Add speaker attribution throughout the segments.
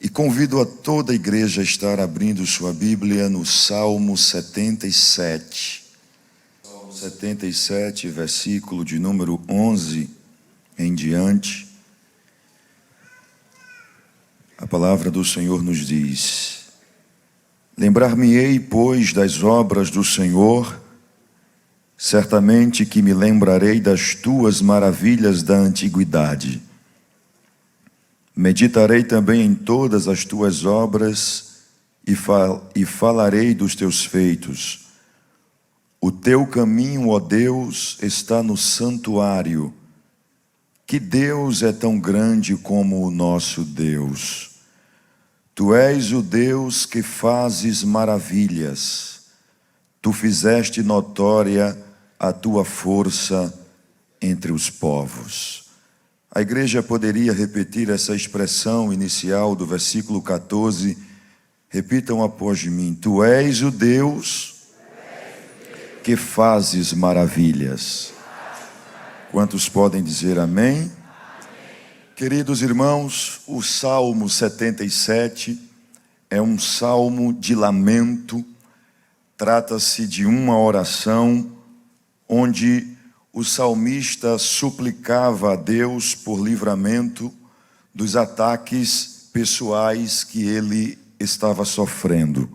Speaker 1: E convido a toda a igreja a estar abrindo sua Bíblia no Salmo 77. Salmo 77, versículo de número 11 em diante. A palavra do Senhor nos diz: Lembrar-me-ei, pois, das obras do Senhor, certamente que me lembrarei das tuas maravilhas da antiguidade. Meditarei também em todas as tuas obras e falarei dos teus feitos. O teu caminho, ó Deus, está no santuário. Que Deus é tão grande como o nosso Deus. Tu és o Deus que fazes maravilhas. Tu fizeste notória a tua força entre os povos. A igreja poderia repetir essa expressão inicial do versículo 14. Repitam após mim: Tu és o Deus que fazes maravilhas. Quantos podem dizer amém? Queridos irmãos, o Salmo 77 é um salmo de lamento. Trata-se de uma oração onde o salmista suplicava a Deus por livramento dos ataques pessoais que ele estava sofrendo.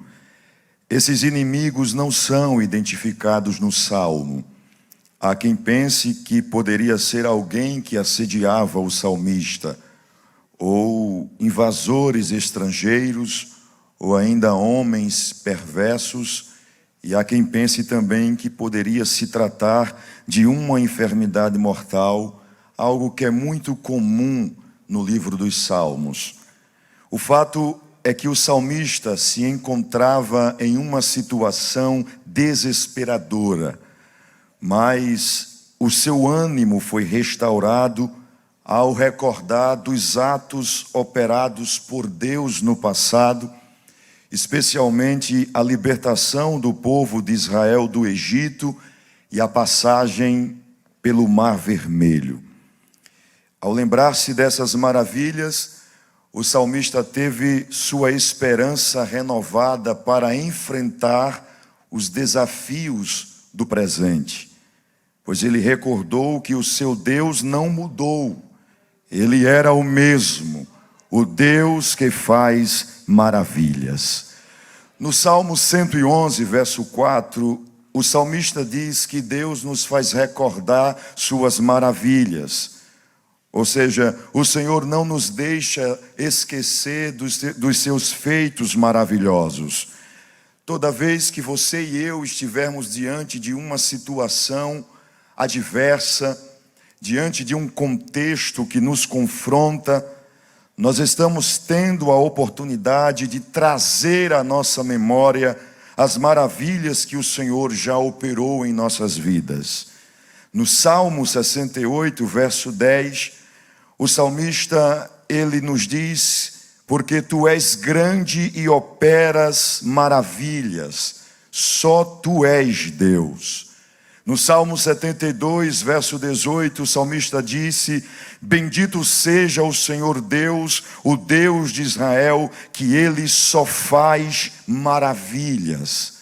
Speaker 1: Esses inimigos não são identificados no salmo. Há quem pense que poderia ser alguém que assediava o salmista, ou invasores estrangeiros, ou ainda homens perversos. E há quem pense também que poderia se tratar de uma enfermidade mortal, algo que é muito comum no livro dos Salmos. O fato é que o salmista se encontrava em uma situação desesperadora, mas o seu ânimo foi restaurado ao recordar dos atos operados por Deus no passado, especialmente a libertação do povo de Israel do Egito e a passagem pelo Mar Vermelho. Ao lembrar-se dessas maravilhas, o salmista teve sua esperança renovada para enfrentar os desafios do presente, pois ele recordou que o seu Deus não mudou, ele era o mesmo, o Deus que faz maravilhas. No Salmo 111, verso 4, o salmista diz que Deus nos faz recordar suas maravilhas. Ou seja, o Senhor não nos deixa esquecer dos seus feitos maravilhosos. Toda vez que você e eu estivermos diante de uma situação adversa, diante de um contexto que nos confronta, nós estamos tendo a oportunidade de trazer à nossa memória as maravilhas que o Senhor já operou em nossas vidas. No Salmo 68, verso 10, o salmista, ele nos diz: porque tu és grande e operas maravilhas, só tu és Deus. No Salmo 72, verso 18, o salmista disse: bendito seja o Senhor Deus, o Deus de Israel, que Ele só faz maravilhas.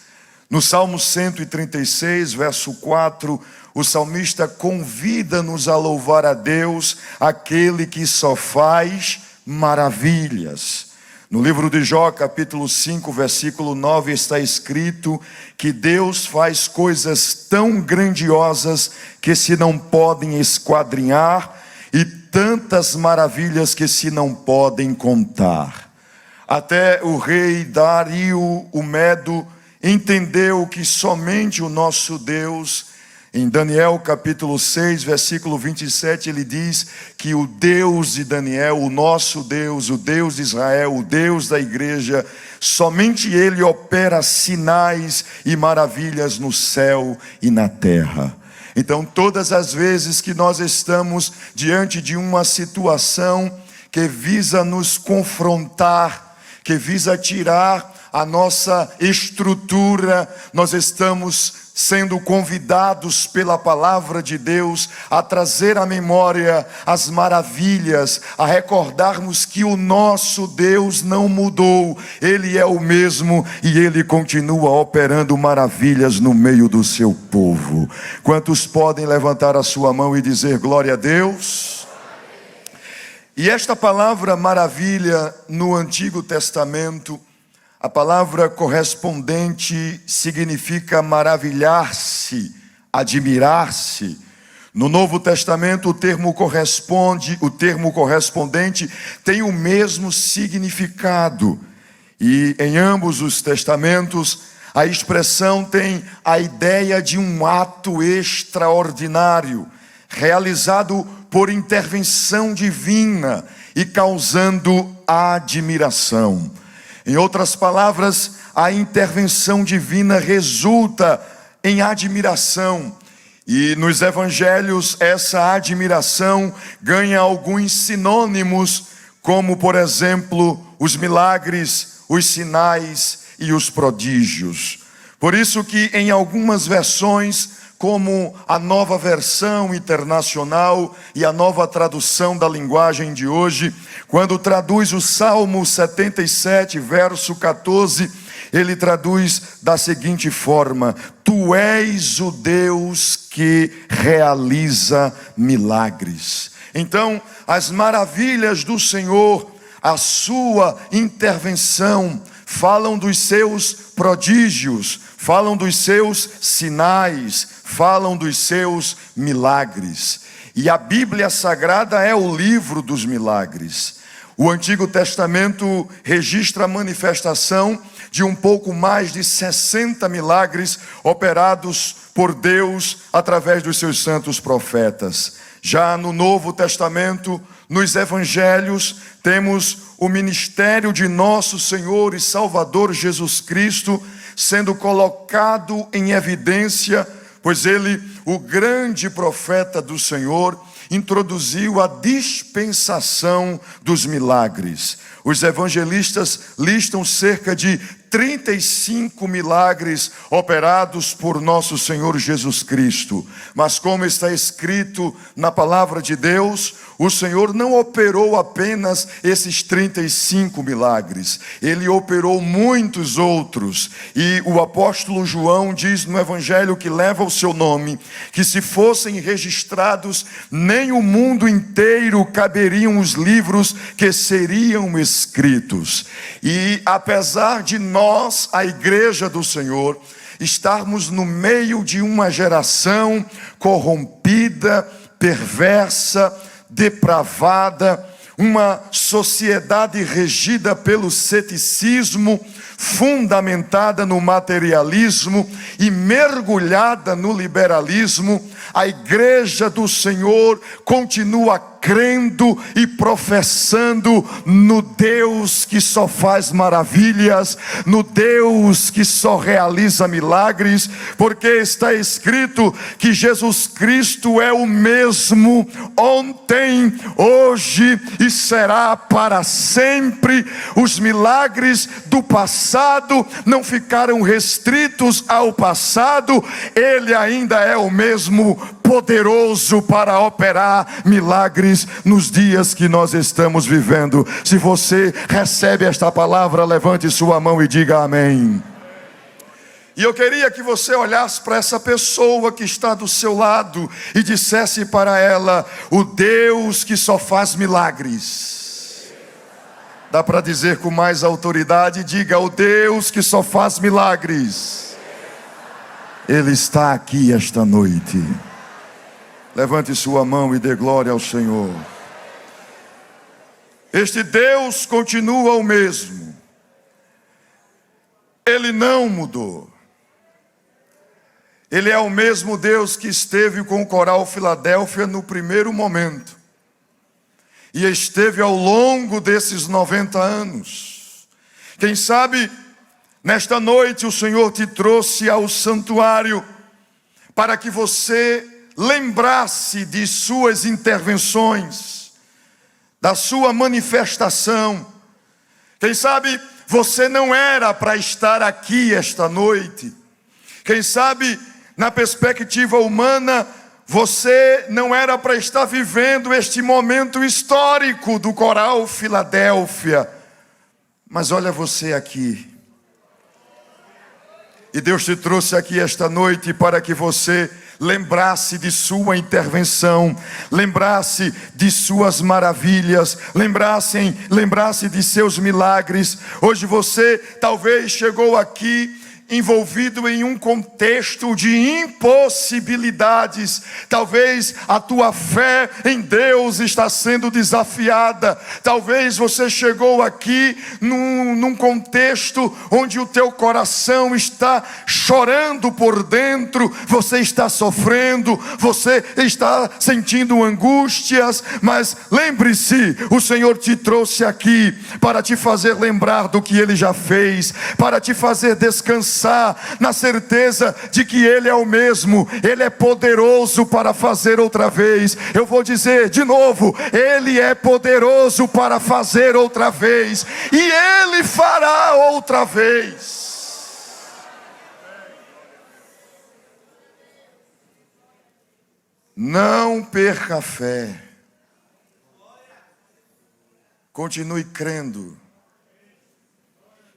Speaker 1: No Salmo 136, verso 4, o salmista convida-nos a louvar a Deus, aquele que só faz maravilhas. No livro de Jó, capítulo 5, versículo 9, está escrito que Deus faz coisas tão grandiosas que se não podem esquadrinhar e tantas maravilhas que se não podem contar. Até o rei Dario o Medo entendeu que somente o nosso Deus, em Daniel capítulo 6, versículo 27, ele diz que o Deus de Daniel, o nosso Deus, o Deus de Israel, o Deus da igreja, somente Ele opera sinais e maravilhas no céu e na terra. Então, todas as vezes que nós estamos diante de uma situação que visa nos confrontar, que visa tirar a nossa estrutura, nós estamos sendo convidados pela palavra de Deus a trazer à memória as maravilhas, a recordarmos que o nosso Deus não mudou, Ele é o mesmo e Ele continua operando maravilhas no meio do seu povo. Quantos podem levantar a sua mão e dizer glória a Deus? E esta palavra maravilha no Antigo Testamento, a palavra correspondente significa maravilhar-se, admirar-se. No Novo Testamento o termo correspondente tem o mesmo significado. E em ambos os testamentos a expressão tem a ideia de um ato extraordinário, realizado por intervenção divina e causando admiração. Em outras palavras, a intervenção divina resulta em admiração. E nos evangelhos essa admiração ganha alguns sinônimos, como por exemplo, os milagres, os sinais e os prodígios. Por isso que em algumas versões, como a Nova Versão Internacional e a Nova Tradução da Linguagem de hoje, quando traduz o Salmo 77, verso 14, ele traduz da seguinte forma: Tu és o Deus que realiza milagres. Então, as maravilhas do Senhor, a sua intervenção, falam dos seus prodígios, falam dos seus sinais, falam dos seus milagres. E a Bíblia Sagrada é o livro dos milagres. O Antigo Testamento registra a manifestação de um pouco mais de 60 milagres operados por Deus através dos seus santos profetas. Já no Novo Testamento, nos Evangelhos, temos o ministério de nosso Senhor e Salvador Jesus Cristo sendo colocado em evidência, pois ele, o grande profeta do Senhor, introduziu a dispensação dos milagres. Os evangelistas listam cerca de 35 milagres operados por nosso Senhor Jesus Cristo. Mas como está escrito na palavra de Deus, o Senhor não operou apenas esses 35 milagres. Ele operou muitos outros. E o apóstolo João diz no evangelho que leva o seu nome, que se fossem registrados, nem o mundo inteiro caberiam os livros que seriam escritos. E apesar de nós, a igreja do Senhor, estarmos no meio de uma geração corrompida, perversa, depravada, uma sociedade regida pelo ceticismo, fundamentada no materialismo e mergulhada no liberalismo, a igreja do Senhor continua crendo e professando no Deus que só faz maravilhas, no Deus que só realiza milagres, porque está escrito que Jesus Cristo é o mesmo ontem, hoje e será para sempre. Os milagres do passado não ficaram restritos ao passado, Ele ainda é o mesmo poderoso para operar milagres nos dias que nós estamos vivendo. Se você recebe esta palavra, levante sua mão e diga amém. E eu queria que você olhasse para essa pessoa que está do seu lado e dissesse para ela: o Deus que só faz milagres. Dá para dizer com mais autoridade? Diga: o Deus que só faz milagres, Ele está aqui esta noite. Levante sua mão e dê glória ao Senhor. Este Deus continua o mesmo. Ele não mudou. Ele é o mesmo Deus que esteve com o coral Filadélfia no primeiro momento. E esteve ao longo desses 90 anos. Quem sabe, nesta noite o Senhor te trouxe ao santuário para que você lembrasse de suas intervenções, da sua manifestação. Quem sabe você não era para estar aqui esta noite. Quem sabe, na perspectiva humana, você não era para estar vivendo este momento histórico do Coral Filadélfia. Mas olha você aqui. E Deus te trouxe aqui esta noite para que você lembrasse de sua intervenção, lembrasse de suas maravilhas, lembrasse de seus milagres. Hoje você talvez chegou aqui envolvido em um contexto de impossibilidades. Talvez a tua fé em Deus está sendo desafiada. Talvez você chegou aqui num contexto onde o teu coração está chorando por dentro. Você está sofrendo, você está sentindo angústias. Mas lembre-se, o Senhor te trouxe aqui para te fazer lembrar do que Ele já fez, para te fazer descansar na certeza de que Ele é o mesmo. Ele é poderoso para fazer outra vez. Eu vou dizer de novo, Ele é poderoso para fazer outra vez, e Ele fará outra vez. Não perca a fé, continue crendo.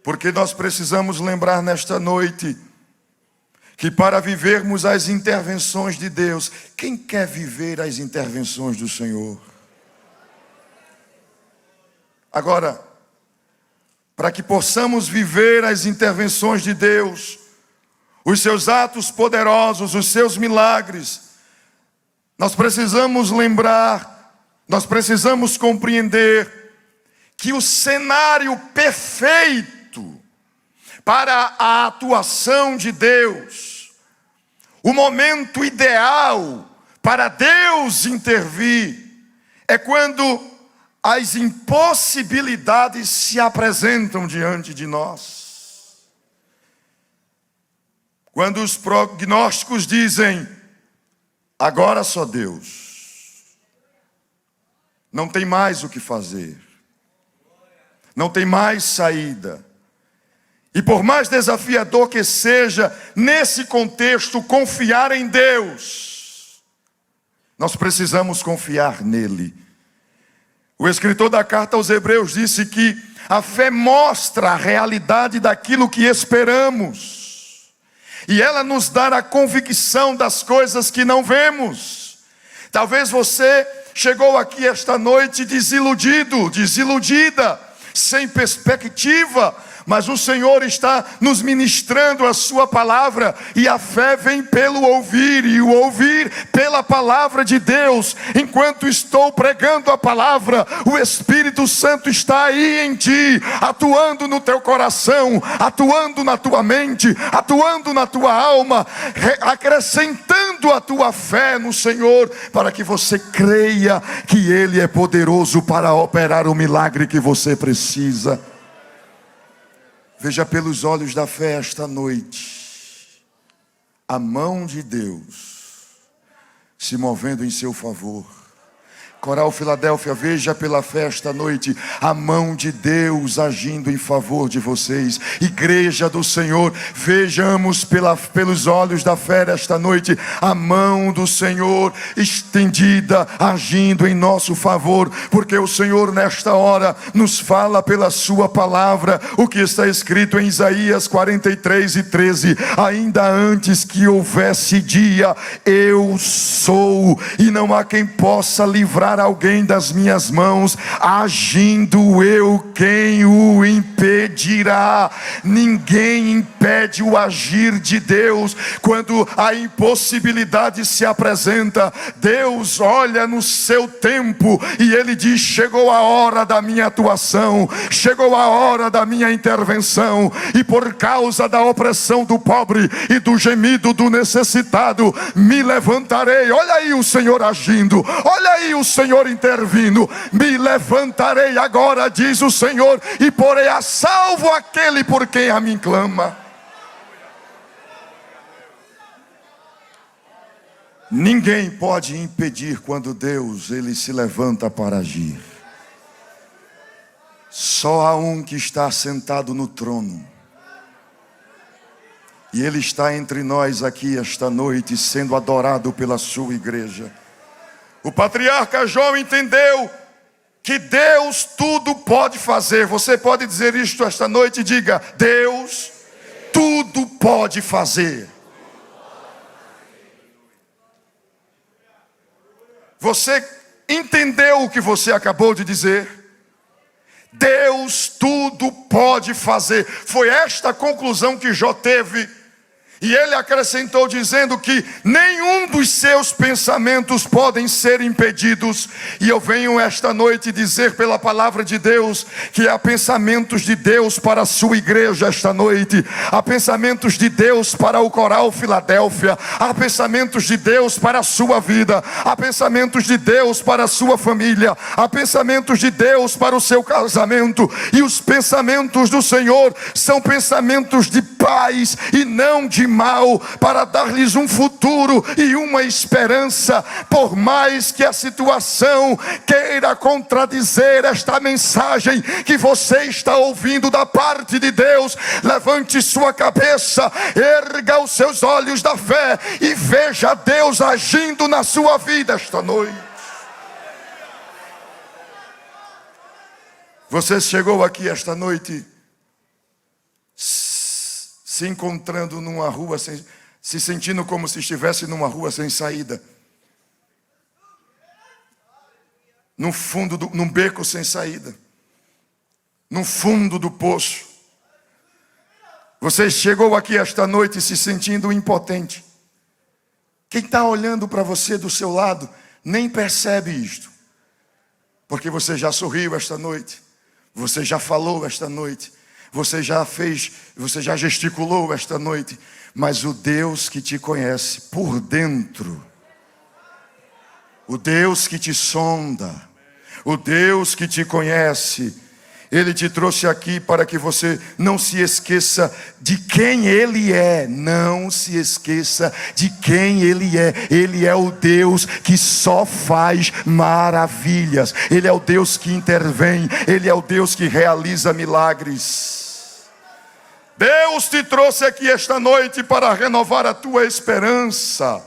Speaker 1: Porque nós precisamos lembrar nesta noite que para vivermos as intervenções de Deus, quem quer viver as intervenções do Senhor? Agora, para que possamos viver as intervenções de Deus, os seus atos poderosos, os seus milagres, nós precisamos lembrar, nós precisamos compreender que o cenário perfeito para a atuação de Deus, o momento ideal para Deus intervir, é quando as impossibilidades se apresentam diante de nós. Quando os prognósticos dizem, agora só Deus, não tem mais o que fazer, não tem mais saída. E por mais desafiador que seja, nesse contexto, confiar em Deus, nós precisamos confiar nele. O escritor da carta aos Hebreus disse que a fé mostra a realidade daquilo que esperamos, e ela nos dá a convicção das coisas que não vemos. Talvez você chegou aqui esta noite desiludido, desiludida, sem perspectiva, mas o Senhor está nos ministrando a sua palavra, e a fé vem pelo ouvir, e o ouvir pela palavra de Deus. Enquanto estou pregando a palavra, o Espírito Santo está aí em ti, atuando no teu coração, atuando na tua mente, atuando na tua alma, acrescentando a tua fé no Senhor, para que você creia que Ele é poderoso para operar o milagre que você precisa. Veja pelos olhos da fé esta noite, a mão de Deus se movendo em seu favor. Coral Filadélfia, veja pela fé esta noite a mão de Deus agindo em favor de vocês. Igreja do Senhor, vejamos pelos olhos da fé esta noite a mão do Senhor estendida, agindo em nosso favor, porque o Senhor nesta hora nos fala pela sua palavra, o que está escrito em Isaías 43:13: ainda antes que houvesse dia, eu sou, e não há quem possa livrar alguém das minhas mãos. Agindo eu, quem o impedirá? Ninguém impede o agir de Deus. Quando a impossibilidade se apresenta, Deus olha no seu tempo e Ele diz: chegou a hora da minha atuação, chegou a hora da minha intervenção. E por causa da opressão do pobre e do gemido do necessitado, me levantarei. Olha aí o Senhor agindo, olha aí o Senhor intervindo. Me levantarei agora, diz o Senhor, e porei a salvo aquele por quem a mim clama. Ninguém pode impedir quando Deus, Ele se levanta para agir. Só há um que está sentado no trono. E Ele está entre nós aqui esta noite, sendo adorado pela sua igreja. O patriarca João entendeu que Deus tudo pode fazer. Você pode dizer isto esta noite? Diga: Deus tudo pode fazer. Você entendeu o que você acabou de dizer? Deus tudo pode fazer. Foi esta a conclusão que Jó teve. E ele acrescentou dizendo que nenhum dos seus pensamentos podem ser impedidos. E eu venho esta noite dizer pela palavra de Deus que há pensamentos de Deus para a sua igreja esta noite. Há pensamentos de Deus para o Coral Filadélfia. Há pensamentos de Deus para a sua vida. Há pensamentos de Deus para a sua família. Há pensamentos de Deus para o seu casamento. E os pensamentos do Senhor são pensamentos de paz e não de mal, para dar-lhes um futuro e uma esperança. Por mais que a situação queira contradizer esta mensagem que você está ouvindo da parte de Deus, levante sua cabeça, erga os seus olhos da fé e veja Deus agindo na sua vida esta noite. Você chegou aqui esta noite se encontrando numa rua, se sentindo como se estivesse numa rua sem saída, no fundo, num beco sem saída, no fundo do poço. Você chegou aqui esta noite se sentindo impotente. Quem está olhando para você do seu lado nem percebe isto, porque você já sorriu esta noite, você já falou esta noite, você já fez, você já gesticulou esta noite, mas o Deus que te conhece por dentro, o Deus que te sonda, o Deus que te conhece, Ele te trouxe aqui para que você não se esqueça de quem Ele é. Não se esqueça de quem Ele é. Ele é o Deus que só faz maravilhas. Ele é o Deus que intervém. Ele é o Deus que realiza milagres. Deus te trouxe aqui esta noite para renovar a tua esperança.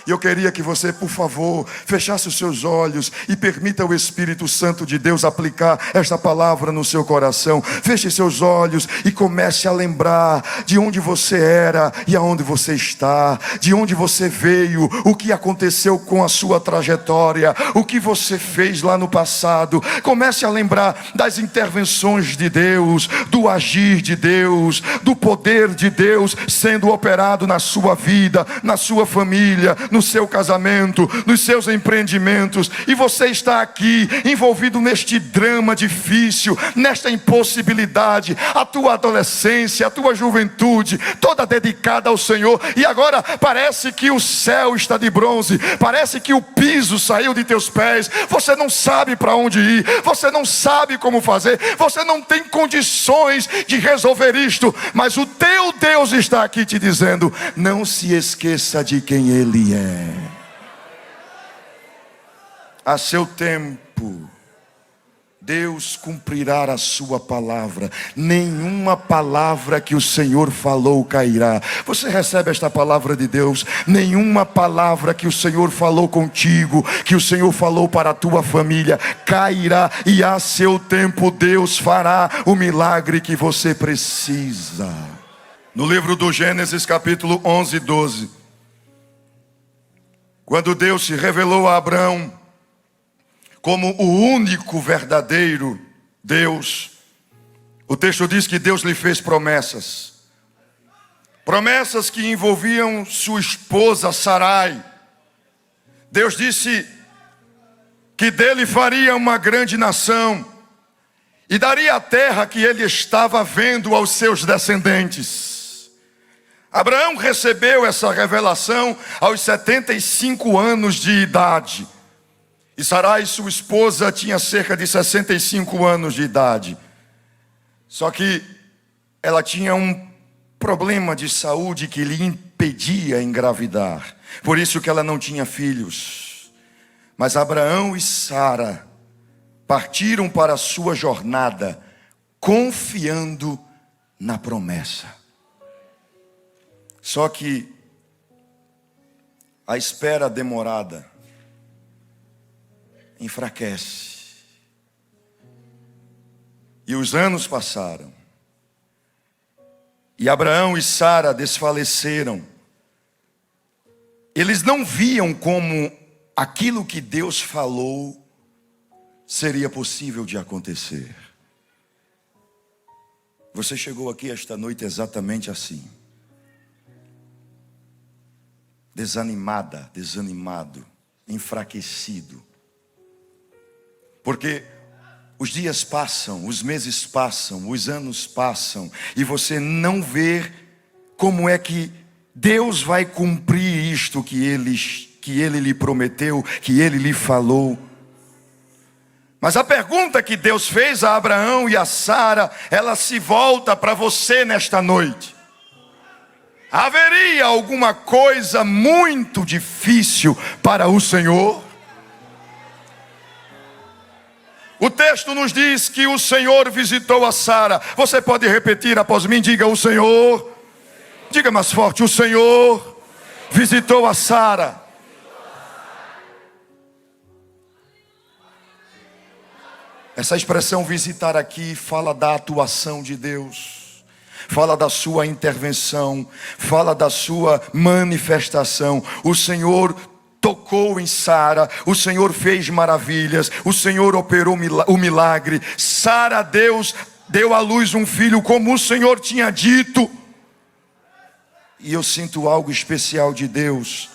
Speaker 1: E eu queria que você, por favor, fechasse os seus olhos e permita o Espírito Santo de Deus aplicar esta palavra no seu coração. Feche seus olhos e comece a lembrar de onde você era e aonde você está, de onde você veio, o que aconteceu com a sua trajetória, o que você fez lá no passado. Comece a lembrar das intervenções de Deus, do agir de Deus, do poder de Deus sendo operado na sua vida, na sua família, no seu casamento, nos seus empreendimentos. E você está aqui envolvido neste drama difícil, nesta impossibilidade. A tua adolescência, a tua juventude, toda dedicada ao Senhor. E agora parece que o céu está de bronze, parece que o piso saiu de teus pés. Você não sabe para onde ir, você não sabe como fazer, você não tem condições de resolver isto. Mas o teu Deus está aqui te dizendo: não se esqueça de quem Ele é. A seu tempo Deus cumprirá a sua palavra. Nenhuma palavra que o Senhor falou cairá. Você recebe esta palavra de Deus? Nenhuma palavra que o Senhor falou contigo, que o Senhor falou para a tua família, cairá. E a seu tempo Deus fará o milagre que você precisa. No livro do Gênesis, capítulo 11 e 12, quando Deus se revelou a Abraão como o único verdadeiro Deus, o texto diz que Deus lhe fez promessas. Promessas que envolviam sua esposa Sarai. Deus disse que dele faria uma grande nação e daria a terra que ele estava vendo aos seus descendentes. Abraão recebeu essa revelação aos 75 anos de idade. E Sarai, sua esposa, tinha cerca de 65 anos de idade. Só que ela tinha um problema de saúde que lhe impedia engravidar. Por isso que ela não tinha filhos. Mas Abraão e Sara partiram para a sua jornada, confiando na promessa. Só que a espera demorada enfraquece. E os anos passaram. E Abraão e Sara desfaleceram. Eles não viam como aquilo que Deus falou seria possível de acontecer. Você chegou aqui esta noite exatamente assim. Desanimada, desanimado, enfraquecido. Porque os dias passam, os meses passam, os anos passam, e você não vê como é que Deus vai cumprir isto que Ele lhe prometeu, que Ele lhe falou. Mas a pergunta que Deus fez a Abraão e a Sara, ela se volta para você nesta noite. Haveria alguma coisa muito difícil para o Senhor? O texto nos diz que o Senhor visitou a Sara. Você pode repetir após mim? Diga: o Senhor. Diga mais forte: o Senhor visitou a Sara. Essa expressão visitar aqui fala da atuação de Deus, fala da sua intervenção, fala da sua manifestação. O Senhor tocou em Sara, o Senhor fez maravilhas, o Senhor operou o milagre. Sara, Deus deu à luz um filho como o Senhor tinha dito. E eu sinto algo especial de Deus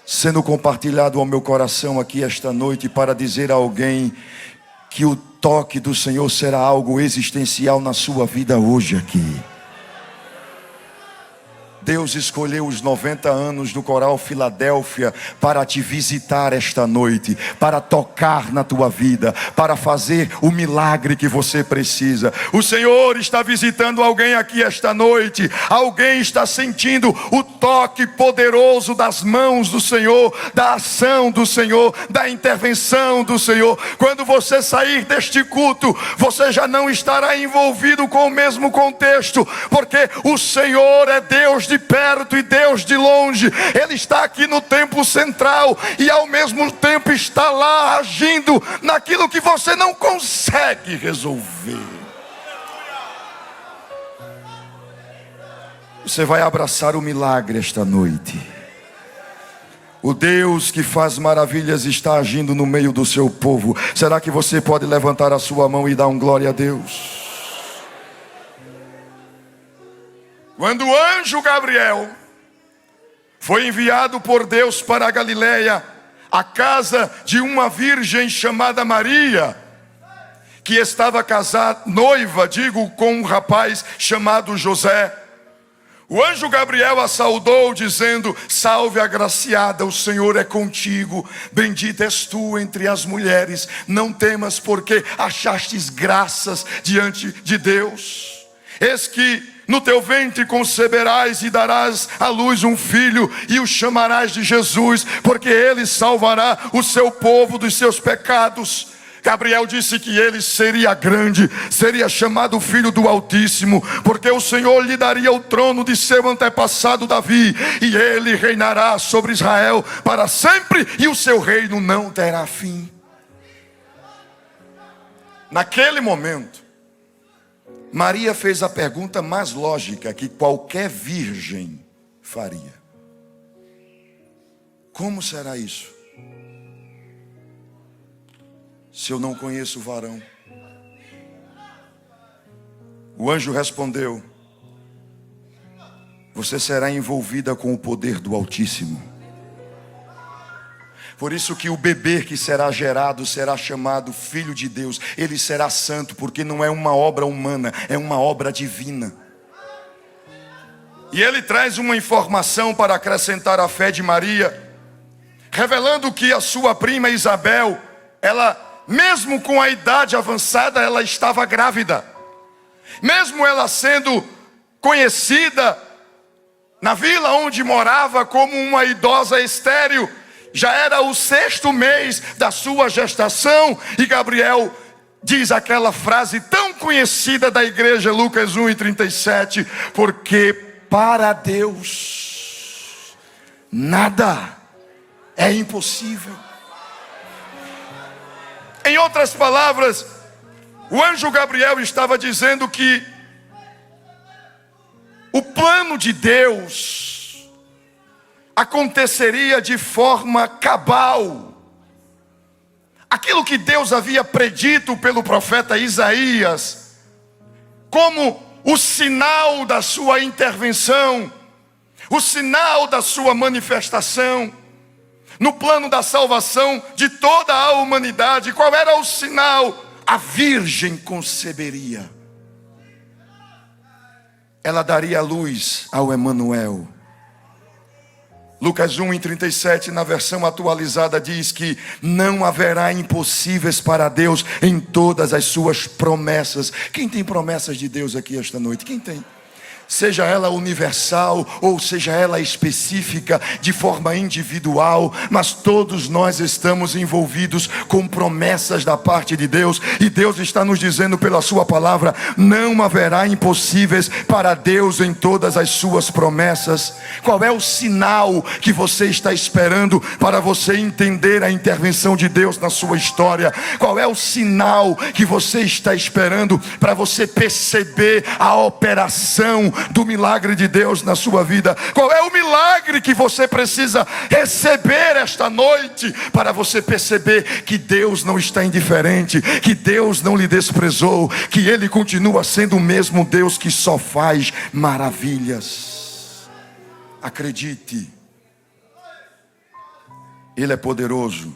Speaker 1: sendo compartilhado ao meu coração aqui esta noite, para dizer a alguém que o toque do Senhor será algo existencial na sua vida hoje aqui. Deus escolheu os 90 anos do Coral Filadélfia para te visitar esta noite, para tocar na tua vida, para fazer o milagre que você precisa. O Senhor está visitando alguém aqui esta noite. Alguém está sentindo o toque poderoso das mãos do Senhor, da ação do Senhor, da intervenção do Senhor. Quando você sair deste culto, você já não estará envolvido com o mesmo contexto, porque o Senhor é Deus de perto e Deus de longe. Ele está aqui no templo central e ao mesmo tempo está lá agindo naquilo que você não consegue resolver. Você vai abraçar o milagre esta noite. O Deus que faz maravilhas está agindo no meio do seu povo. Será que você pode levantar a sua mão e dar um glória a Deus? Quando o anjo Gabriel foi enviado por Deus para a Galileia, a casa de uma virgem chamada Maria, que estava casada, noiva, com um rapaz chamado José, o anjo Gabriel a saudou dizendo: salve agraciada, o Senhor é contigo, bendita és tu entre as mulheres, não temas, porque achastes graças diante de Deus. Eis que no teu ventre conceberás e darás à luz um filho, e o chamarás de Jesus, porque ele salvará o seu povo dos seus pecados. Gabriel disse que ele seria grande, seria chamado Filho do Altíssimo, porque o Senhor lhe daria o trono de seu antepassado Davi, e ele reinará sobre Israel para sempre, e o seu reino não terá fim. Naquele momento, Maria fez a pergunta mais lógica que qualquer virgem faria: como será isso, se eu não conheço o varão? O anjo respondeu: você será envolvida com o poder do Altíssimo. Por isso que o bebê que será gerado será chamado Filho de Deus. Ele será santo, porque não é uma obra humana, é uma obra divina. E ele traz uma informação para acrescentar à fé de Maria, revelando que a sua prima Isabel, ela, mesmo com a idade avançada, ela estava grávida. Mesmo ela sendo conhecida na vila onde morava como uma idosa estéril, já era o 6º mês da sua gestação, e Gabriel diz aquela frase tão conhecida da igreja, Lucas 1:37, porque para Deus nada é impossível. Em outras palavras, o anjo Gabriel estava dizendo que o plano de Deus aconteceria de forma cabal. Aquilo que Deus havia predito pelo profeta Isaías, como o sinal da sua intervenção, o sinal da sua manifestação, no plano da salvação de toda a humanidade. Qual era o sinal? A virgem conceberia. Ela daria luz ao Emanuel. Lucas 1:37, na versão atualizada, diz que não haverá impossíveis para Deus em todas as suas promessas. Quem tem promessas de Deus aqui esta noite? Quem tem? Seja ela universal ou seja ela específica, de forma individual, mas todos nós estamos envolvidos com promessas da parte de Deus, e Deus está nos dizendo pela sua palavra: não haverá impossíveis para Deus em todas as suas promessas. Qual é o sinal que você está esperando para você entender a intervenção de Deus na sua história? Qual é o sinal que você está esperando para você perceber a operação do milagre de Deus na sua vida? Qual é o milagre que você precisa receber esta noite para você perceber que Deus não está indiferente, que Deus não lhe desprezou, que Ele continua sendo o mesmo Deus que só faz maravilhas? Acredite, Ele é poderoso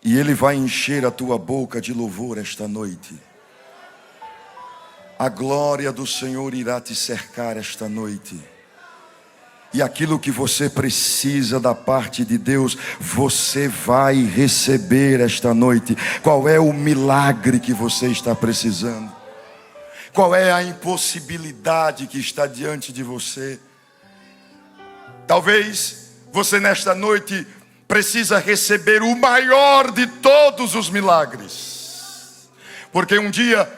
Speaker 1: e Ele vai encher a tua boca de louvor esta noite. A glória do Senhor irá te cercar esta noite. E aquilo que você precisa da parte de Deus, você vai receber esta noite. Qual é o milagre que você está precisando? Qual é a impossibilidade que está diante de você? Talvez você nesta noite precisa receber o maior de todos os milagres. Porque um dia,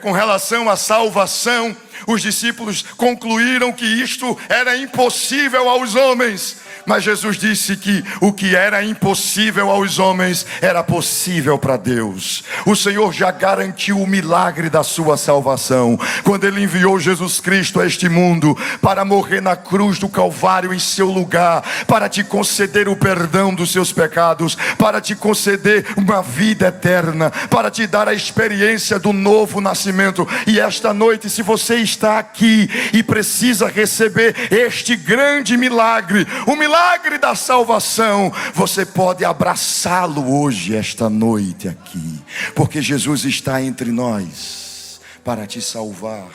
Speaker 1: com relação à salvação, os discípulos concluíram que isto era impossível aos homens. Mas Jesus disse que o que era impossível aos homens era possível para Deus. O Senhor já garantiu o milagre da sua salvação, quando Ele enviou Jesus Cristo a este mundo para morrer na cruz do Calvário em seu lugar, para te conceder o perdão dos seus pecados, para te conceder uma vida eterna, para te dar a experiência do novo nascimento. E esta noite, se você está aqui e precisa receber este grande milagre, o milagre da salvação, você pode abraçá-lo hoje, esta noite aqui, porque Jesus está entre nós para te salvar,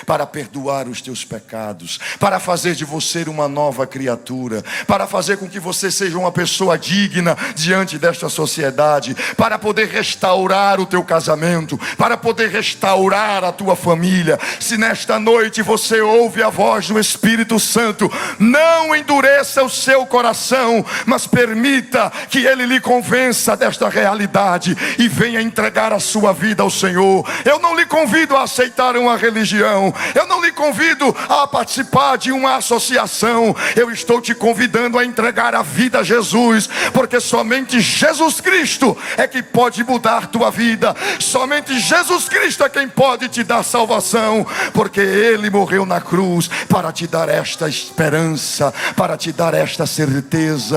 Speaker 1: para perdoar os teus pecados, para fazer de você uma nova criatura, para fazer com que você seja uma pessoa digna diante desta sociedade, para poder restaurar o teu casamento, para poder restaurar a tua família. Se nesta noite você ouve a voz do Espírito Santo, não endureça o seu coração, mas permita que Ele lhe convença desta realidade e venha entregar a sua vida ao Senhor. Eu não lhe convido a aceitar uma religião, eu não lhe convido a participar de uma associação. Eu estou te convidando a entregar a vida a Jesus, porque somente Jesus Cristo é que pode mudar tua vida. Somente Jesus Cristo é quem pode te dar salvação, porque Ele morreu na cruz para te dar esta esperança, para te dar esta certeza